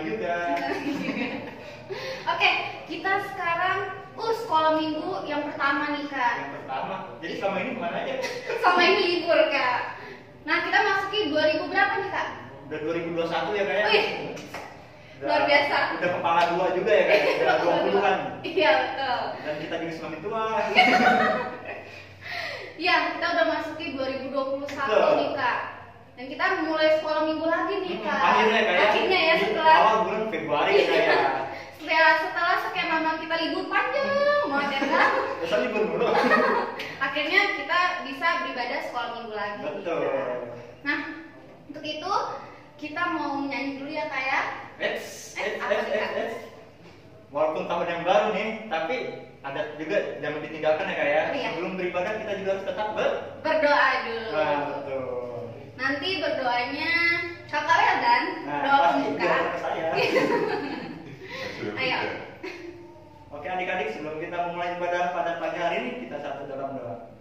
juga. Oke, kita sekarang sekolah minggu yang pertama nih Kak. Yang pertama, jadi selama ini kemana aja? Sama ini libur Kak. Nah kita masuki 2000 berapa nih Kak? Udah 2021 ya kayak. Wih, luar biasa. Udah kepala 2 juga ya kayak. Udah 20-an. Iya betul. Dan kita juga semakin tua. Iya, kita udah masuki 2021 nih Kak. Dan kita mulai sekolah minggu lagi nih Kak. Akhirnya kayak. Akhirnya ya di setelah awal bulan Februari kayak. setelah sekian lama kita libur panjang banget ya Kak. Biasa libur dulu. Akhirnya kita bisa beribadah sekolah minggu lagi. Betul. Nah, untuk itu kita mau nyanyi dulu ya Kak ya. Walaupun tahun yang baru nih, tapi ada juga jangan ditinggalkan ya kayak. Iya. Sebelum beribadah kita juga harus tetap berdoa dulu. Nah, betul. Nanti berdoanya Kakak Weldan, Nah, doa pasti pembuka. biar ke saya. Ayo. Oke adik-adik, sebelum kita memulai ibadah pada pagi hari ini, kita satu dalam doa.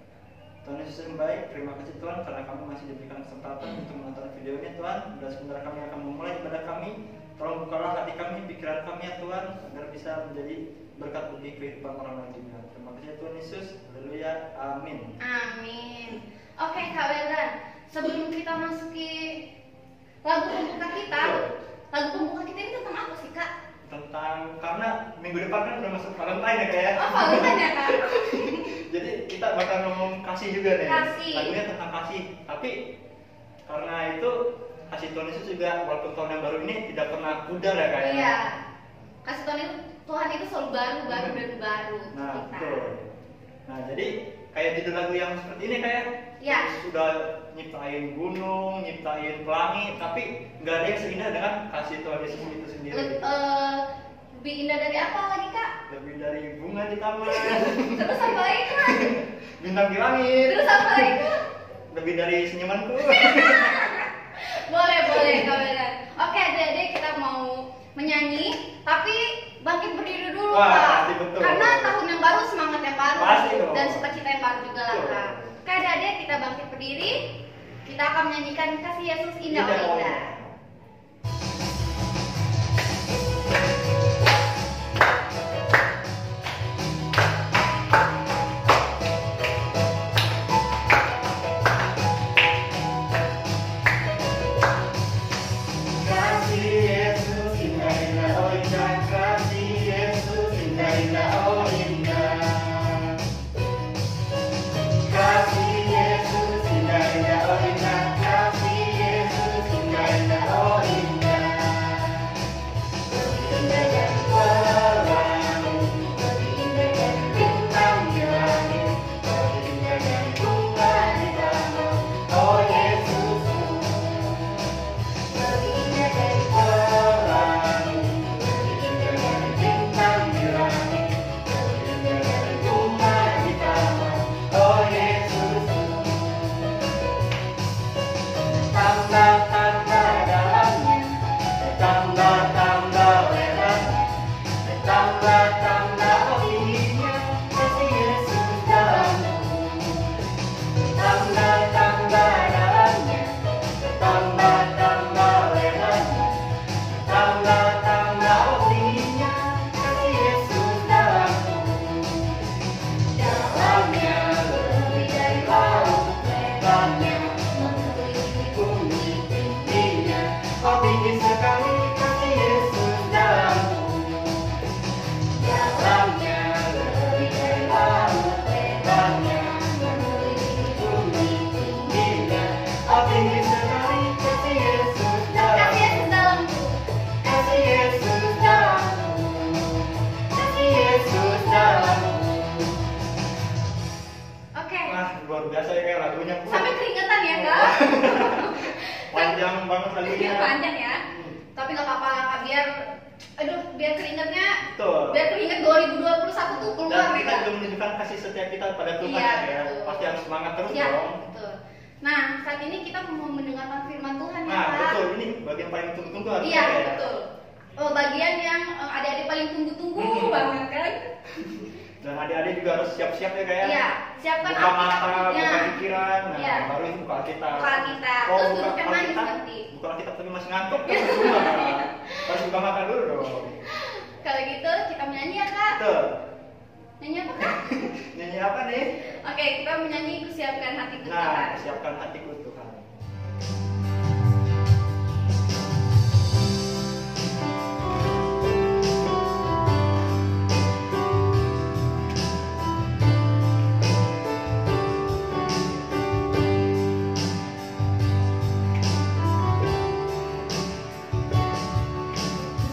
Tuhan Yesus yang baik, terima kasih Tuhan karena kami masih diberikan kesempatan untuk menonton video ini Tuhan. Dan sebentar kami akan memulai ibadah kami. Tolong bukalah hati kami, pikiran kami ya Tuhan, agar bisa menjadi berkat bagi kehidupan orang lain juga. Terima kasih ya Tuhan Yesus. Haleluya. Amin. Amin. Oke Kak Weldan, sebelum kita masuki lagu pembuka kita, lagu pembuka kita ini tentang apa sih Kak? Tentang, karena minggu depan kan udah masuk Valentine ya kayak. Oh Valentine ya Kak? Jadi kita bakal ngomong kasih juga nih. Kasih. Lagunya tentang kasih. Tapi karena itu kasih Tuhan Yesus juga walaupun tahun yang baru ini tidak pernah pudar ya kayak. Iya. Kasih Tuhan itu selalu baru dan baru untuk Nah, kita. betul. Nah, jadi kayak judul lagu yang seperti ini kayak Ya. sudah nyiptain gunung, nyiptain pelangi, tapi nggak ada yang seindah dengan kasih Tuhan Yesus itu sendiri. Lebih indah dari apa lagi Kak? Lebih dari bunga di taman, Terus apa lagi Kak? bintang di langit, Terus apa lagi Kak? lebih dari senyumanku. Boleh Kak Weldan. Oke adik-adik, kita mau menyanyi, tapi bangkit berdiri dulu Wah, Kak. pasti betul. Karena tahun yang baru, semangat yang baru, Pasti dong. dan sukacita yang baru juga lah Betul. Kak. Oke adik-adik, kita bangkit berdiri. Kita akan menyanyikan kasih Yesus indah Indah, oh indah. Kasih Yesus indah indah oh indah, kasih Yesus indah indah oh indah. Kasih Yesus indah indah oh indah, kasih Yesus indah indah oh indah. Lebih indah dari pelangi, lebih indah dari bintang di langit, lebih indah dari bunga di taman. Oh Yesusku. Lebih indah dari pelangi, lebih indah dari bintang di langit, lebih indah dari bunga di taman. Oh Yesusku. Tanda-tanda dalamnya, tanda-tanda lebarnya, tanda-tanda tingginya, kasih Yesus dalamku. Tanda-tanda dalamnya, tanda-tanda lebarnya, tanda-tanda tingginya, kasih Yesus dalamku. Dalamnya lebih dari laut, lebarnya mengelilingi bumi tingginya. Oh tinggi sekali kasih Yesus dalamku. Dalamnya lebih dari laut, lebarnya mengelilingi bumi tingginya. Oh tinggi sekali kasih Yesus Kasih dalamku. Yesus dalamku. Kasih Yesus dalamku. Kasih Yesus dalamku. Oke. Wah, luar biasa ya kayak lagunya. Sampai keringetan ya Kak? Panjang banget lagunya. Panjang ya. Tapi nggak apa-apa Kak, biar keringetnya, Betul. biar keringet 2021 tuh keluar Dan nih kita Kak. juga menunjukkan kasih setia kita pada Tuhan Iya, ya. betul. Pasti harus semangat terus Ya, dong. betul. Nah, saat ini kita mau mendengarkan firman Tuhan ya Nah, Kak. betul. Ini bagian paling tunggu-tunggu harusnya Iya, ya. betul. Bagian yang adik-adik paling tunggu-tunggu banget kan. Dan adik-adik juga harus siap-siap ya kayak. Iya, siapkan Buka mata, Alkitabnya. buka pikiran. Nah, Iya. baru itu buka Alkitab. Buka Alkitab. Oh, Terus buka duduk yang manis Alkitab, nanti. buka Alkitab tapi masih ngantuk. Cuma. Harus buka makan dulu dong. Kalau gitu kita menyanyi ya kak. Betul. Nyanyi apa kak? Nyanyi apa nih? Oke, kita menyanyi Kusiapkan Hatiku Tuhan. Nah, siapkan hatiku Tuhan.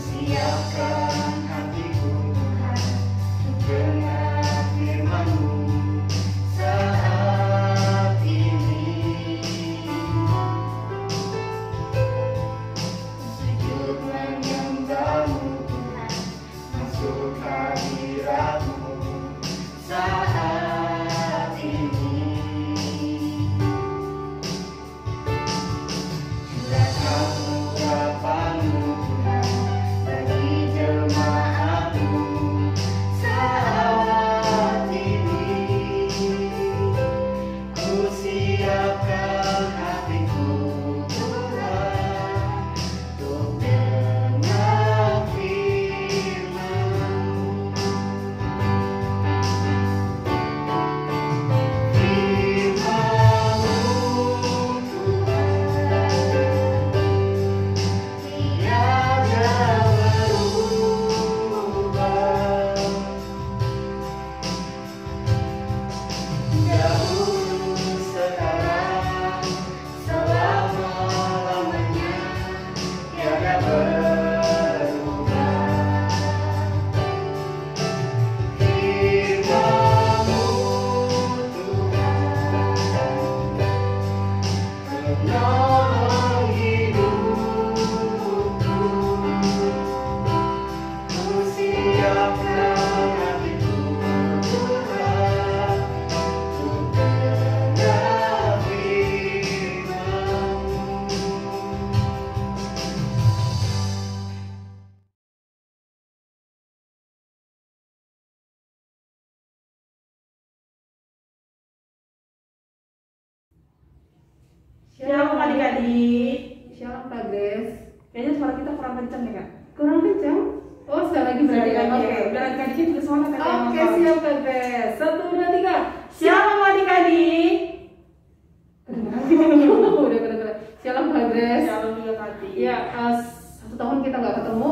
Siapkan hatiku Tuhan untuk dengar firman-Mu saat ini. Sujud menyembah-Mu Tuhan, masuk hadirat-Mu saat ini. Curahkan urapan-Mu Tuhan bagi jemaat-Mu saat ini. Ku siapkan hatiku Tuhan untuk dengar firman-Mu. Firman-Mu Tuhan tiada berubah. Dahulu, sekarang, selama-lamanya tiada berubah. Firman-Mu Tuhan penolong hidupku. Ku siapkan hatiku Tuhan untuk dengar firman-Mu. Shalom adik-adik. Shalom Kak Grace. Kayaknya suara kita kurang kencang nih Kak. Kurang kencang? Oh, sekali lagi berarti lagi. Oke, biar adik-adik juga semangat Kak. Oke, siap Kak Grace. 1, 2, 3. Shalom adik-adik. Udah kedengeran. Shalom Kak Grace. Shalom juga Kak Ati. Ya, 1 tahun kita nggak ketemu.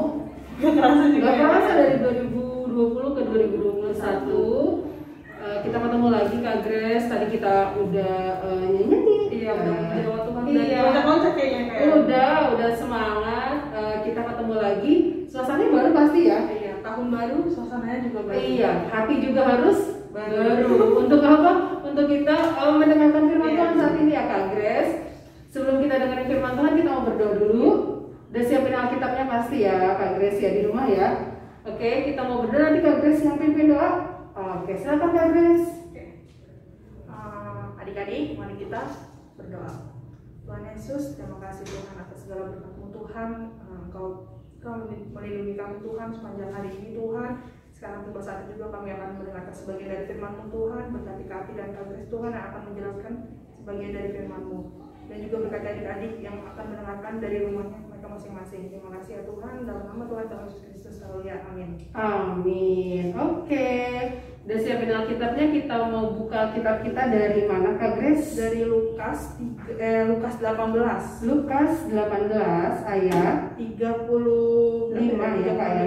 Gak kerasa juga. Nggak ya. kerasa dari 2020 ke 2021. Kita ketemu lagi Kak Grace. Tadi kita udah nyanyi. Iya, udah menjawab Tuhan. Iya. Udah kocak kayaknya Kak. Udah semangat. Kita ketemu lagi. Suasananya baru pasti ya. Iya, tahun baru suasananya juga baru. Iya, hati juga harus Baru. baru. Untuk apa? Untuk kita mendengarkan firman Iya. Tuhan saat ini ya Kak Grace. Sebelum kita dengerin firman Tuhan, kita mau berdoa dulu. Udah siapin Alkitabnya pasti ya Kak Grace ya di rumah ya. Oke, kita mau berdoa, nanti Kak Grace yang pimpin doa. Oke, silakan Kak Grace. Oke. Adik-adik, mari kita berdoa. Tuhan Yesus, terima kasih Tuhan atas segala berkat-Mu Tuhan. Engkau melindungi kami Tuhan sepanjang hari ini Tuhan. Sekarang tiba saatnya juga kami akan mendengarkan sebagian dari firman-Mu Tuhan. Berkati Kak dan Kak Grace Tuhan yang akan menjelaskan sebagian dari firman-Mu. Dan juga berkati adik-adik yang akan mendengarkan dari rumahnya mereka masing-masing. Terima kasih ya Tuhan. Dalam nama Tuhan Yesus Kristus. Haleluya. Amin. Amin. Oke. Udah siapin Alkitabnya, kita mau buka kitab kita dari mana Kak Grace? Dari Lukas 18 Lukas 18 ayat 35 ya Kak ya,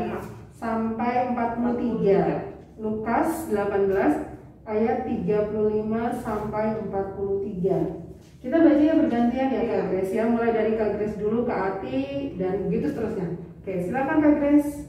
sampai 43. Lukas 18 ayat 35 sampai 43. Kita bacanya bergantian ya Kak Grace ya, mulai dari Kak Grace dulu ke Ati dan begitu seterusnya. Oke, silakan Kak Grace.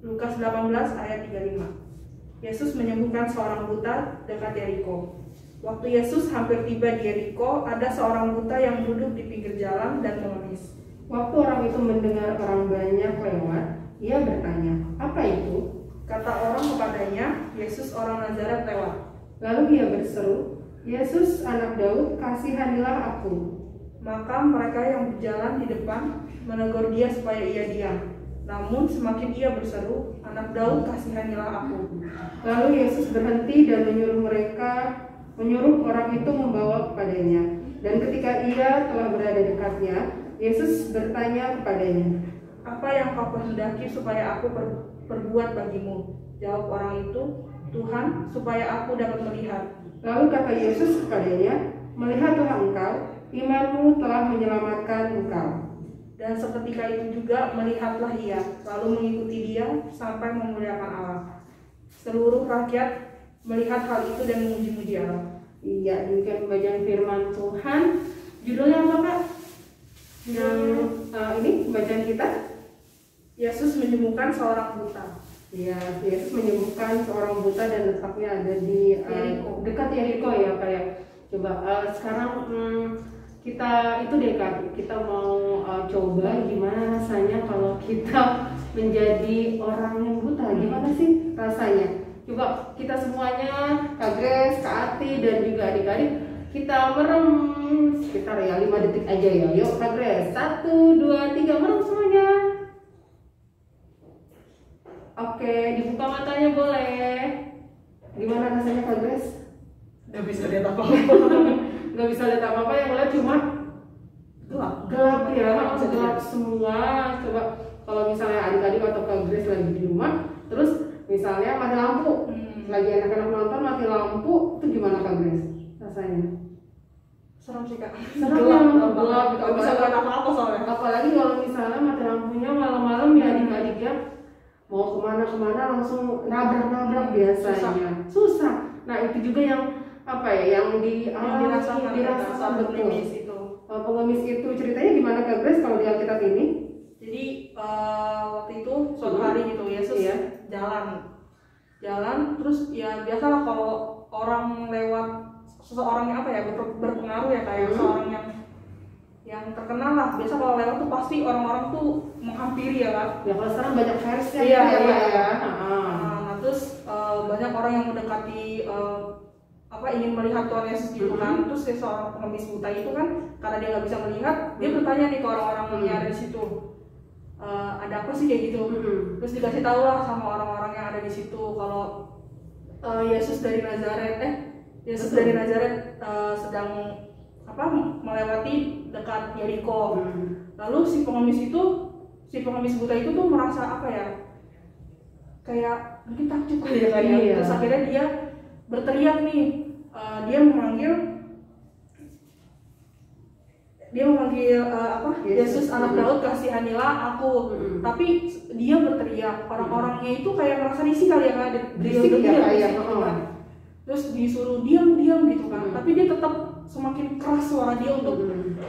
Lukas 18 ayat 35. Yesus menyembuhkan seorang buta dekat Yeriko. Waktu Yesus hampir tiba di Yeriko, ada seorang buta yang duduk di pinggir jalan dan mengemis. Waktu orang itu mendengar orang banyak lewat, ia bertanya, "Apa itu?" Kata orang kepadanya, Yesus orang Nazaret lewat. Lalu ia berseru, "Yesus anak Daud, kasihanilah aku." Maka mereka yang berjalan di depan menegur dia supaya ia diam. Namun semakin ia berseru, "Anak Daud, kasihanilah aku." Lalu Yesus berhenti dan menyuruh orang itu membawa kepadanya. Dan ketika ia telah berada dekatnya, Yesus bertanya kepadanya, apa yang kau kehendaki supaya aku perbuat bagimu? Jawab orang itu, Tuhan, supaya aku dapat melihat. Lalu kata Yesus kepadanya, melihatlah engkau, imanmu telah menyelamatkan engkau. Dan seketika itu juga melihatlah ia, lalu mengikuti dia sampai memuliakan Allah. Seluruh rakyat melihat hal itu dan memuji-muji Allah. Iya, demikian pembacaan firman Tuhan. Judulnya apa, Kak? Yang ini pembacaan kita? Yesus menyembuhkan seorang buta. Ya, Yesus menyembuhkan seorang buta dan letaknya ada di dekat Yeriko ya, Kak ya. Coba sekarang kita itu deh, Kak, kita mau coba gimana rasanya kalau kita menjadi orang yang buta. Gimana sih rasanya? Coba kita semuanya, Kak Grace, Kak Ati, dan juga adik-adik, kita merem sekitar ya 5 detik aja ya. Yuk Kak Grace, 1, 2, 3, merem semuanya. Oke, dibuka matanya boleh. Gimana rasanya Kak Grace? Gak bisa lihat apa-apa. Gak bisa lihat apa-apa, yang lihat cuma gelap ya, gelap semua. Coba kalau misalnya adik-adik atau Kak Grace lagi di rumah, terus misalnya mati lampu, lagi anak-anak nonton mati lampu, itu gimana Kak Grace rasanya? Serem sih Kak. Gelap. Gak bisa lihat apa-apa soalnya. Apalagi kalau misalnya mati lampunya malam-malam ya adik-adiknya mau kemana-kemana langsung nabrak-nabrak biasanya. Susah. Nah itu juga yang apa ya, yang dirasakan betul. Pengemis itu. Pengemis itu ceritanya gimana Kak Grace kalau di Alkitab ini? Jadi waktu itu suatu hari gitu Yesus jalan terus ya biasalah kalau orang lewat seseorang yang apa ya berpengaruh ya kayak seorang yang terkenal lah, biasa kalau lewat tuh pasti orang-orang tuh menghampiri ya kan. Ya kalau sekarang banyak fansnya iya. ya. Nah terus banyak orang yang mendekati ingin melihat Tuhan Yesus gitu kan. Terus seorang pengemis buta itu kan karena dia nggak bisa melihat, dia bertanya nih ke orang-orang yang ada di situ, ada apa sih kayak gitu. Terus dikasih tahu lah sama orang-orang yang ada di situ kalau Yesus dari Nazaret sedang melewati dekat Yeriko. Lalu si pengemis buta itu tuh merasa apa ya, kayak mungkin takjub ya kayak. Iya. Terus akhirnya dia berteriak nih, dia memanggil Yesus anak Daud, kasihanilah aku. Tapi dia berteriak, orang-orangnya itu kayak merasa risih kali ya kan, terus disuruh diam gitu kan. Tapi dia tetap semakin keras suara dia untuk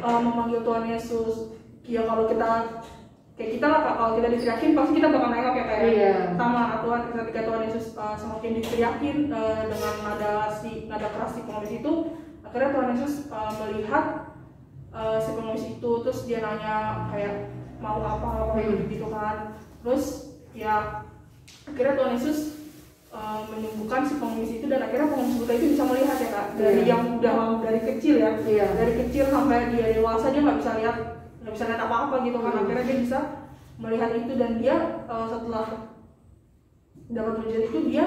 memanggil Tuhan Yesus. Ya kalau kita kayak kita lah Kak, kalau kita diteriakin pasti kita bakal nengok ya kayak sama Tuhan. Ketika Tuhan Yesus semakin diteriakin dengan nada keras si pengemis itu, akhirnya Tuhan Yesus melihat si pengemis itu, terus dia nanya kayak mau apa gitu kan. Terus ya akhirnya Tuhan Yesus menyembuhkan si pengemis itu, dan akhirnya pengemis buta itu bisa melihat ya Kak, dari yang udah dari kecil ya, dari kecil sampai dia dewasa dia nggak bisa lihat apa-apa gitu kan. Akhirnya dia bisa melihat itu, dan dia setelah dapat mujizat itu dia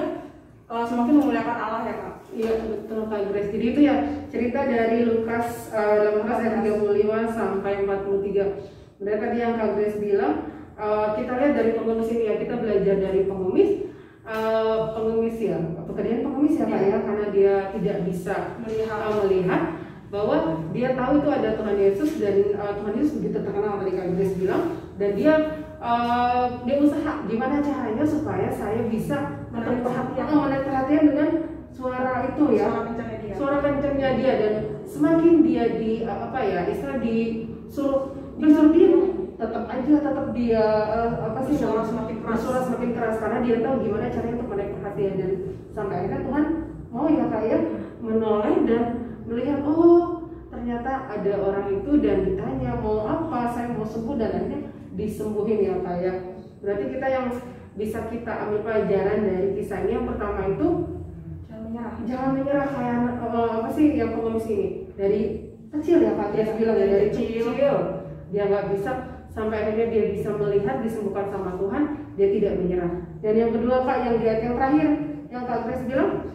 semakin memuliakan Allah ya Kak. Iya betul Kak Grace. Jadi itu ya cerita dari Lukas 18 ayat 35 sampai 43. Benar tadi yang Kak Grace bilang, kita lihat dari pengemis ini ya, kita belajar dari pengemis ya, pekerjaan pengemis ya Kak ya, karena dia tidak bisa melihat bahwa dia tahu itu ada Tuhan Yesus, dan Tuhan Yesus begitu terkenal tadi Kak Grace bilang, dan dia usaha gimana caranya supaya saya bisa menarik perhatian dengan suara itu ya, suara kencangnya dia. Dan semakin dia disuruh dia tetap dia suara semakin keras karena dia tahu gimana caranya untuk menarik perhatian. Dan sampai akhirnya Tuhan mau ya Kak ya menoleh dan melihat, oh ternyata ada orang itu, dan ditanya mau apa, saya mau sembuh, dan akhirnya disembuhin ya Kak ya. Berarti kita yang bisa kita ambil pelajaran dari kisah ini, yang pertama itu jangan menyerah kayak yang pengemis ini. Dari kecil ya Kak, dia bilang ya, dari kecil dia nggak bisa, sampai akhirnya dia bisa melihat, disembuhkan sama Tuhan, dia tidak menyerah. Dan yang kedua Kak, yang di ayat yang terakhir yang Kak Grace bilang,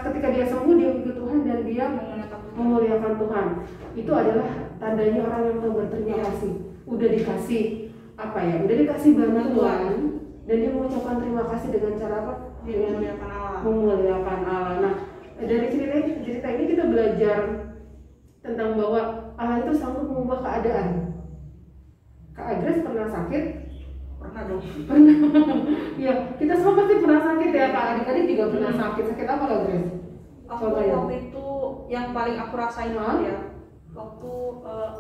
ketika dia sembuh dia ikut Tuhan dan dia memuliakan Tuhan. Itu adalah tandanya orang yang tahu berterima kasih. Udah dikasih apa ya, udah dikasih bantuan dan dia mengucapkan terima kasih dengan cara apa? Memuliakan Allah. Memuliakan Allah. Nah, dari cerita ini kita belajar tentang bahwa Allah itu sanggup mengubah keadaan. Kak Agnes pernah sakit? Pernah dong. Pernah. Ya, kita semua pasti pernah sakit ya, Kak. Adik-adik juga pernah sakit. Sakit apa Kak Agnes? Aku waktu itu yang paling aku rasain banget ya, waktu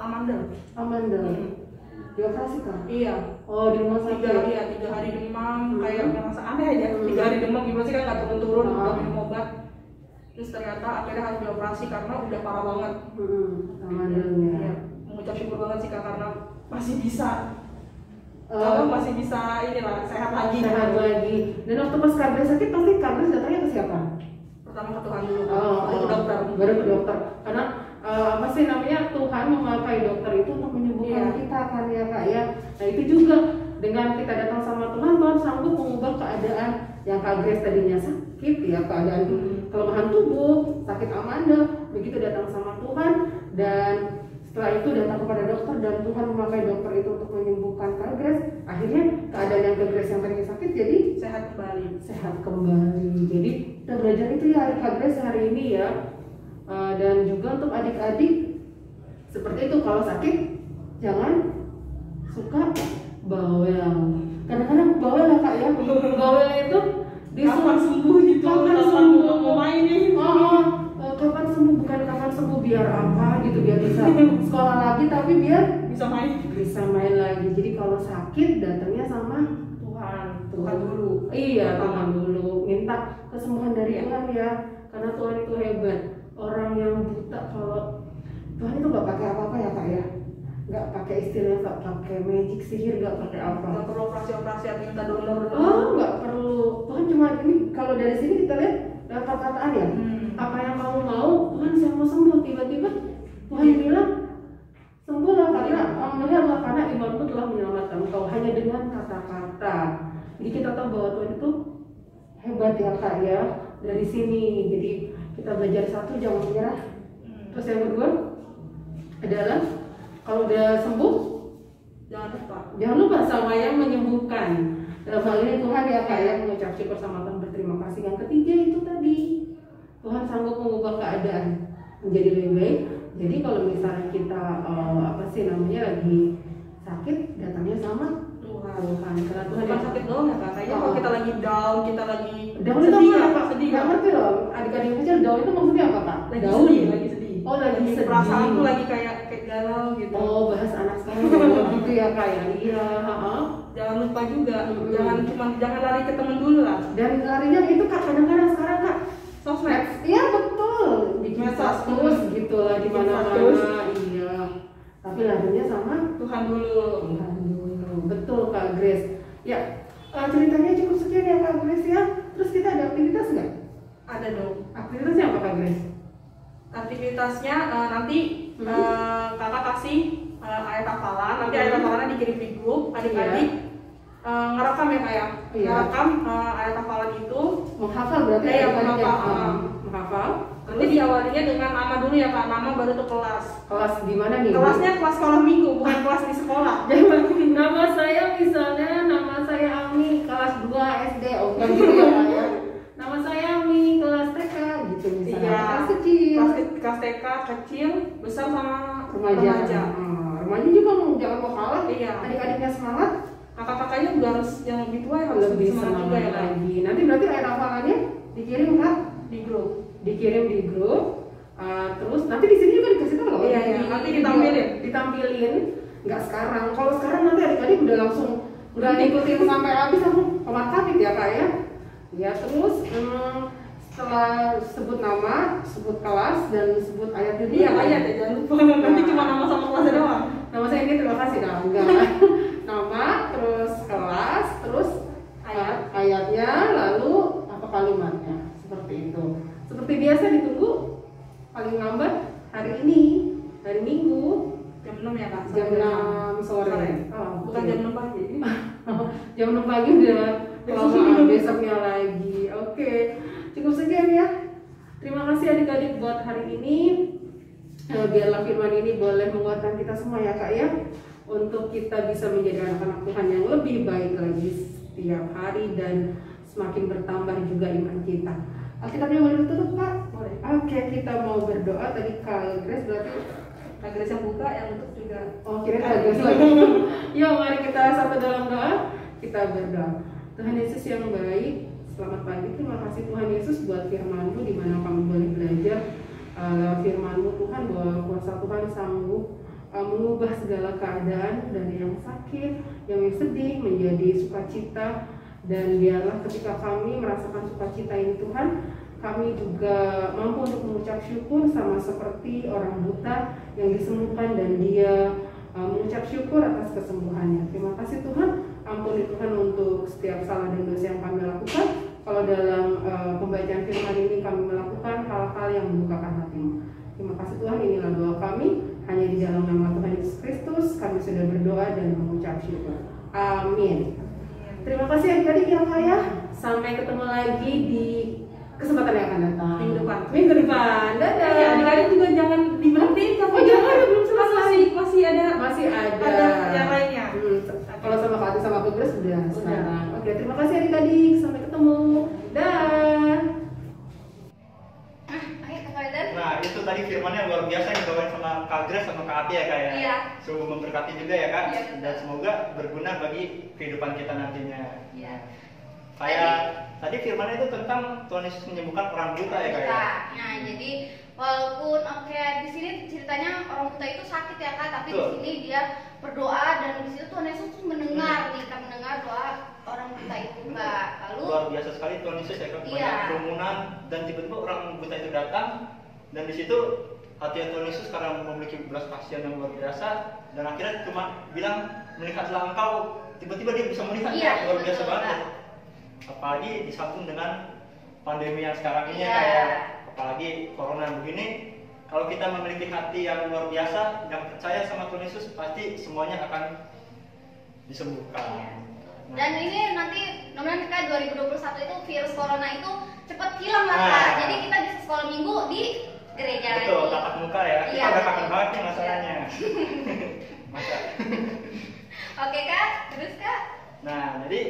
amandel. Amandel. Dioperasi Kak? Iya. Oh, di rumah sakit. 3 hari demam, kayak ngerasa aneh aja. 3 hari demam gimana sih, kan nggak turun-turun, udah minum obat. Terus ternyata akhirnya harus dioperasi karena udah parah banget. Amandelnya. Iya. Mengucap syukur banget sih Kak, karena masih bisa. Kalau masih bisa inilah sehat lagi. Sehat lagi. Dan waktu pas Kak Agnes sakit pasti Kak Agnes datangnya ke siapa? Pertama ke Tuhan dulu. Ke dokter. Baru ke dokter. Karena apa sih namanya, Tuhan memakai dokter itu untuk menyembuhkan kita kan ya Kak ya. Nah itu juga dengan kita datang sama Tuhan, Tuhan sanggup mengubah keadaan yang Kak Grace tadinya sakit ya, keadaan kelemahan tubuh, sakit amandel, begitu datang sama Tuhan dan setelah itu datang kepada dokter dan Tuhan memakai dokter itu untuk menyembuhkan Kak Grace. Akhirnya keadaan yang Kak Grace yang tadinya sakit jadi sehat kembali. Jadi kita belajar itu ya Kak Grace hari ini ya. Dan juga untuk adik-adik seperti itu, kalau sakit jangan suka bawel. Kadang-kadang bawel ya Kak ya. Bawel itu kapan sembuh gitu, kapan mau main nih. Kapan sembuh, bukan kapan sembuh biar apa gitu, biar bisa sekolah lagi, tapi biar bisa main lagi. Jadi kalau sakit datangnya sama Tuhan dulu. Iya, Tuhan dulu. Minta kesembuhan dari Tuhan ya. Karena Tuhan itu hebat. Orang yang buta, kalau Tuhan itu nggak pakai apa-apa ya Kak ya, nggak pakai istilahnya, nggak pakai magic sihir, nggak pakai apa. Nggak perlu operasi atau minta donor. Nggak perlu. Tuhan cuma ini, kalau dari sini kita lihat dalam perkataan ya, apa yang kamu mau, Tuhan saya mau sembuh. Tiba-tiba Tuhan bilang sembuhlah karena melihatlah karena imanmu telah menyelamatkan engkau, hanya dengan kata-kata. Jadi kita tahu bahwa Tuhan itu hebat ya Kak ya dari sini. Jadi kita belajar satu, jangan menyerah. Terus yang kedua adalah kalau udah sembuh jangan lupa sama yang menyembuhkan. Dalam hal ini Tuhan ya Kak ya, mengucap syukur sama Tuhan, berterima kasih. Yang ketiga itu tadi, Tuhan sanggup mengubah keadaan menjadi lebih baik. Jadi kalau misalnya kita lagi sakit, datangnya sama Tuhan. Karena Tuhan bukan sakit doang ya Kak, kayaknya kalau kita lagi down, kita lagi down sedih itu ya apa? sedih. Nggak ngerti loh, adik-adik kecil down itu maksudnya apa Kak? Lagi Down. sedih. Oh lagi sedih. Perasaanku lagi kayak galau gitu. Oh bahas anak sekarang gitu ya Kak ya. Iya. Jangan lupa juga, jangan lari ke temen dulu lah. Dan larinya itu Kak kadang-kadang sekarang Kak sosmed. Iya betul. Bikin status gitu lah di mana-mana. Iya. Tapi larinya sama Tuhan dulu. Betul Kak Grace. Ya, ceritanya cukup sekian ya Kak Grace ya. Terus kita ada aktivitas nggak? Ada dong. Aktivitasnya apa Kak Grace? Aktivitasnya nanti kakak kasih ayat hafalan. Nanti ayat hafalannya dikirim di grup. Adik-adik ngerekam ya Kak ya. Ngerekam ayat hafalan itu. Menghafal berarti ya? Menghafal. Nanti diawalinya dengan nama dulu ya Kak. Nama baru tuh kelas. Kelas di mana nih? Kelasnya kelas sekolah minggu, bukan kelas di sekolah. Nama saya misalnya, nama saya Ami, kelas 2 SD. Oh kan gitu ya Kak ya. Nama saya Ami, kelas TK gitu misalnya. Iya. Kelas kecil. Kelas TK kecil, besar sama remaja. Remaja juga jangan mau kalah. Iya. Adik-adiknya semangat. Kakak-kakaknya juga harus yang lebih tua ya, harus lebih semangat juga ya Kak. lagi. Nanti berarti ayat hafalannya dikirim Kak Di grup. Dikirim di grup. Terus nanti di sini juga dikasih tahu loh. Iya, nanti ditampilin. Nggak sekarang. Kalau sekarang nanti adik-adik udah langsung udah ngikutin sampai habis, langsung komat-kamit ya Kak ya. Ya terus setelah sebut nama, sebut kelas dan sebut ayat juga. Iya ayat ya, jangan lupa. Nanti cuma nama sama kelasnya doang. Nama saya ini terima kasih dah. Enggak. Nama, terus kelas, terus ayatnya, lalu apa kalimatnya. Seperti itu. Seperti biasa ditunggu paling lambat hari ini, hari Minggu jam 6 ya Kak? Jam 6 sore. Bukan jam 6 pagi. Jam 6 pagi udah kelamaan besoknya lagi. Oke. Cukup sekian ya. Terima kasih adik-adik buat hari ini. Biarlah firman ini boleh menguatkan kita semua ya Kak ya. untuk kita bisa menjadi anak-anak Tuhan yang lebih baik lagi setiap hari dan semakin bertambah juga iman kita. Alkitabnya boleh ditutup, Pak? Boleh. Oke, kita mau berdoa. Tadi Kak Grace berarti Kak Grace yang buka, yang untuk juga. oh kira Kak Grace lagi. Yuk mari kita satu dalam doa. Kita berdoa. Tuhan Yesus yang baik, selamat pagi. Terima kasih Tuhan Yesus buat firman-Mu di mana kami boleh belajar lewat firman-Mu Tuhan, bahwa kuasa Tuhan sanggup mengubah segala keadaan dari yang sakit, yang sedih menjadi sukacita. Dan biarlah ketika kami merasakan sukacita ini Tuhan, kami juga mampu untuk mengucap syukur sama seperti orang buta yang disembuhkan dan dia mengucap syukur atas kesembuhannya. Terima kasih Tuhan, ampuni Tuhan untuk setiap salah dan dosa yang kami lakukan. Kalau dalam pembacaan firman ini kami melakukan hal-hal yang membukakan hati-Mu. Terima kasih Tuhan, inilah doa kami. Hanya di dalam nama Tuhan Yesus Kristus kami sudah berdoa dan mengucap syukur. Amin. Terima kasih adik-adik yang kaya. Sampai ketemu lagi di kesempatan yang akan datang. Minggu depan. Minggu depan. Dadah. Ya, adik-adik juga jangan diberhentiin. Oh jangan, belum selesai. Masih ada. Masih ada. Ada yang lainnya. Kalau sama Kak Ati sama Kak Grace udah sekarang. Oke, terima kasih adik-adik. Sampai ketemu. Dah. Oke, Kak Wildan. Nah itu tadi firmannya luar biasa yang dibawain sama Kak Grace sama Kak Ati ya Kak ya. Iya. Sungguh memberkati juga ya Kak. Iya. Dan semoga berguna bagi kehidupan kita nantinya. Iya. Kayak tadi firmannya itu tentang Tuhan Yesus menyembuhkan orang buta ya Kak ya. Nah, jadi walaupun di sini ceritanya orang buta itu sakit ya Kak, tapi Betul. di sini dia berdoa dan di situ Tuhan Yesus tuh mendengar nih, Kak, mendengar doa orang buta itu Kak. Lalu Luar biasa sekali Tuhan Yesus ya Kak. Iya. Banyak kerumunan dan tiba-tiba orang buta itu datang dan di situ hati Tuhan Yesus karena memiliki belas kasihan yang luar biasa dan akhirnya cuma bilang melihatlah engkau, tiba-tiba dia bisa melihat Iya, ya, luar biasa betul, banget. Kak. Apalagi disambung dengan pandemi yang sekarang ini Iya. kayak apalagi corona begini, kalau kita memiliki hati yang luar biasa yang percaya sama Tuhan Yesus pasti semuanya akan disembuhkan. Iya. Nah, Dan ini nanti mudah-mudahan Kak 2021 itu virus corona itu cepat hilang lah Kak. Nah. Jadi kita bisa sekolah minggu di gereja betul, lagi. tatap muka ya. Kita Iya, udah kangen betul. banget nih masalahnya. Masa. Oke Kak, terus Kak? Nah, jadi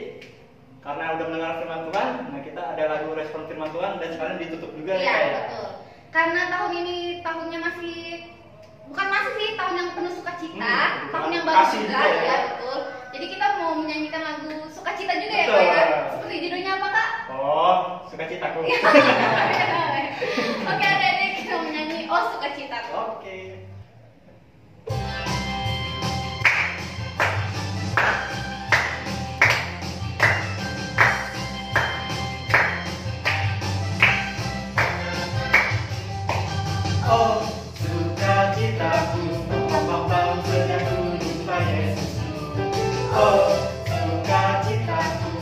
karena udah mendengar firman Tuhan, nah kita ada lagu respon firman Tuhan dan sekarang ditutup juga nih Iya, kayak. betul. Karena tahun ini tahunnya masih bukan masih sih tahun yang penuh sukacita, tahun yang baru Kasih juga, juga ya. ya betul. Jadi kita mau menyanyikan lagu sukacita juga ya Betul. Kak ya. Seperti judulnya apa Kak? Oh, sukacitaku. Oke, adik-adik kita mau menyanyi Oh Sukacitaku. Oke. Oh, sukacitaku, memang senangku jumpa Yesusku. Oh, sukacitaku,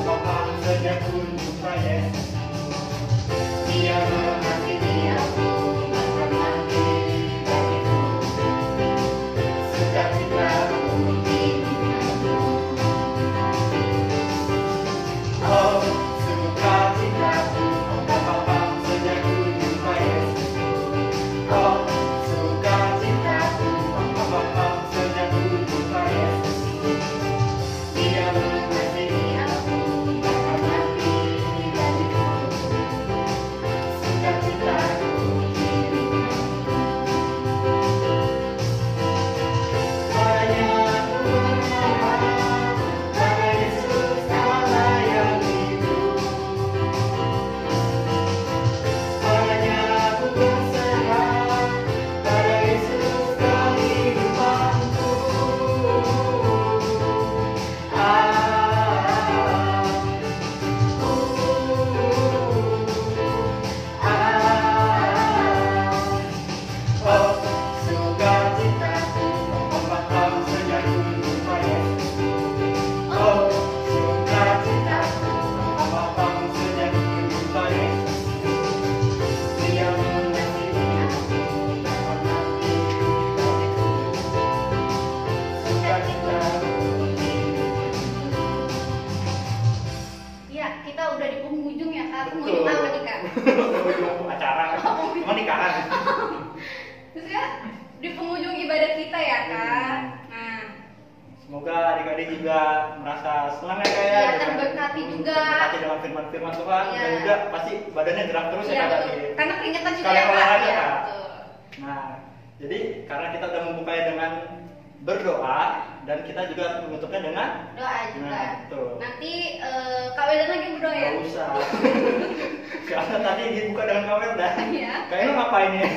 memang senangku jumpa Yesusku. Dia mengasihi aku, menghormati bagiku. Sukacitaku di duniaku. Oh, sukacitaku, memang senangku jumpa Yesusku. Oh, sukacitaku, memang senangku jumpa Yesusku. Dia mengasihi aku, menghormati bagiku. Sukacitaku di duniaku. Banyak aku berharap pada Yesus Allah yang hidup. Banyak aku berserah pada Yesus kehidupanku. Oh, sukacitaku, memang senangku jumpa Yesusku. Oh, sukacitaku, memang senangku jumpa Yesusku. Dia mengasihi aku, menghormati bagiku. Sukacitaku di hidupku. Iya, kita udah di penghujung ya Kak. Penghujung apa nih Kak? Penghujung acara. Emang nikahan? Terus ya di penghujung ibadah kita ya Kak. Nah, juga merasa senang ya kayak Iya, terberkati juga. terberkati dengan firman-firman Tuhan Iya. dan juga pasti badannya gerak terus Iya, ya Kak betul. tadi. Karena keringetan juga Sekali ya, Kak. olahraga, Iya, Kak. betul. Nah, jadi karena kita udah membukanya dengan berdoa dan kita juga menutupnya dengan Doa juga. Nah, betul. Nanti Kak Wedan lagi berdoa ya? nggak usah. Karena tadi dibuka dengan kawet dah. Iya. Kayaknya lu ngapain ya?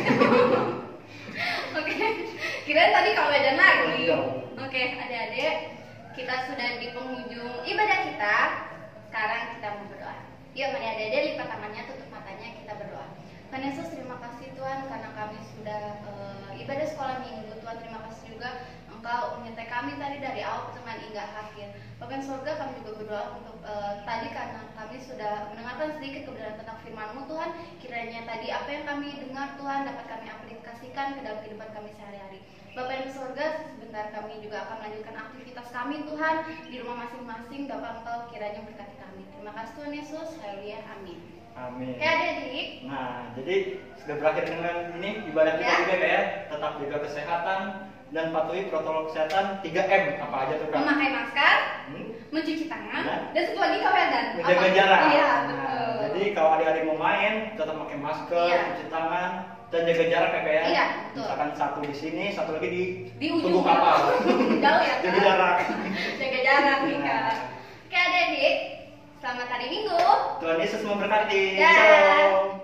Oke, kirain tadi Kak Wedan lagi. Enggak. Oke, adik-adik, kita sudah di penghujung ibadah kita. Sekarang kita mau berdoa. Yuk, mari adik-adik lipat tangannya, tutup matanya, kita berdoa. Tuhan Yesus, terima kasih Tuhan karena kami sudah ibadah sekolah minggu. Tuhan, terima kasih juga Engkau menyertai kami tadi dari awal pertemuan hingga akhir. Bapak surga, kami juga berdoa untuk tadi karena kami sudah mendengarkan sedikit kebenaran tentang firman-Mu Tuhan. Kiranya tadi apa yang kami dengar Tuhan dapat kami aplikasikan ke dalam kehidupan kami sehari-hari. Bapak yang di surga, sebentar kami juga akan melanjutkan aktivitas kami Tuhan di rumah masing-masing. Bapak Engkau kiranya berkati kami. Terima kasih Tuhan Yesus. Haleluya. Amin. Amin. Oke adik-adik. Nah, jadi sudah berakhir dengan ini ibadah kita Ya. juga kayak tetap jaga kesehatan dan patuhi protokol kesehatan 3M apa aja tuh Kak? Memakai masker, Hmm? mencuci tangan, Ya. dan satu lagi Kak Wedan. Menjaga Apa? jarak. Iya, Nah, betul. jadi kalau adik-adik mau main tetap pakai masker, Iya. cuci tangan dan jaga jarak ya Kak ya. Iya, betul. Misalkan satu di sini, satu lagi Di tubuh ujung kapal. jauh ya Kak. Jaga jarak. Jaga jarak nih Nah. Kak. Oke adik-adik, selamat hari Minggu. Tuhan Yesus memberkati. Dah. Shalom.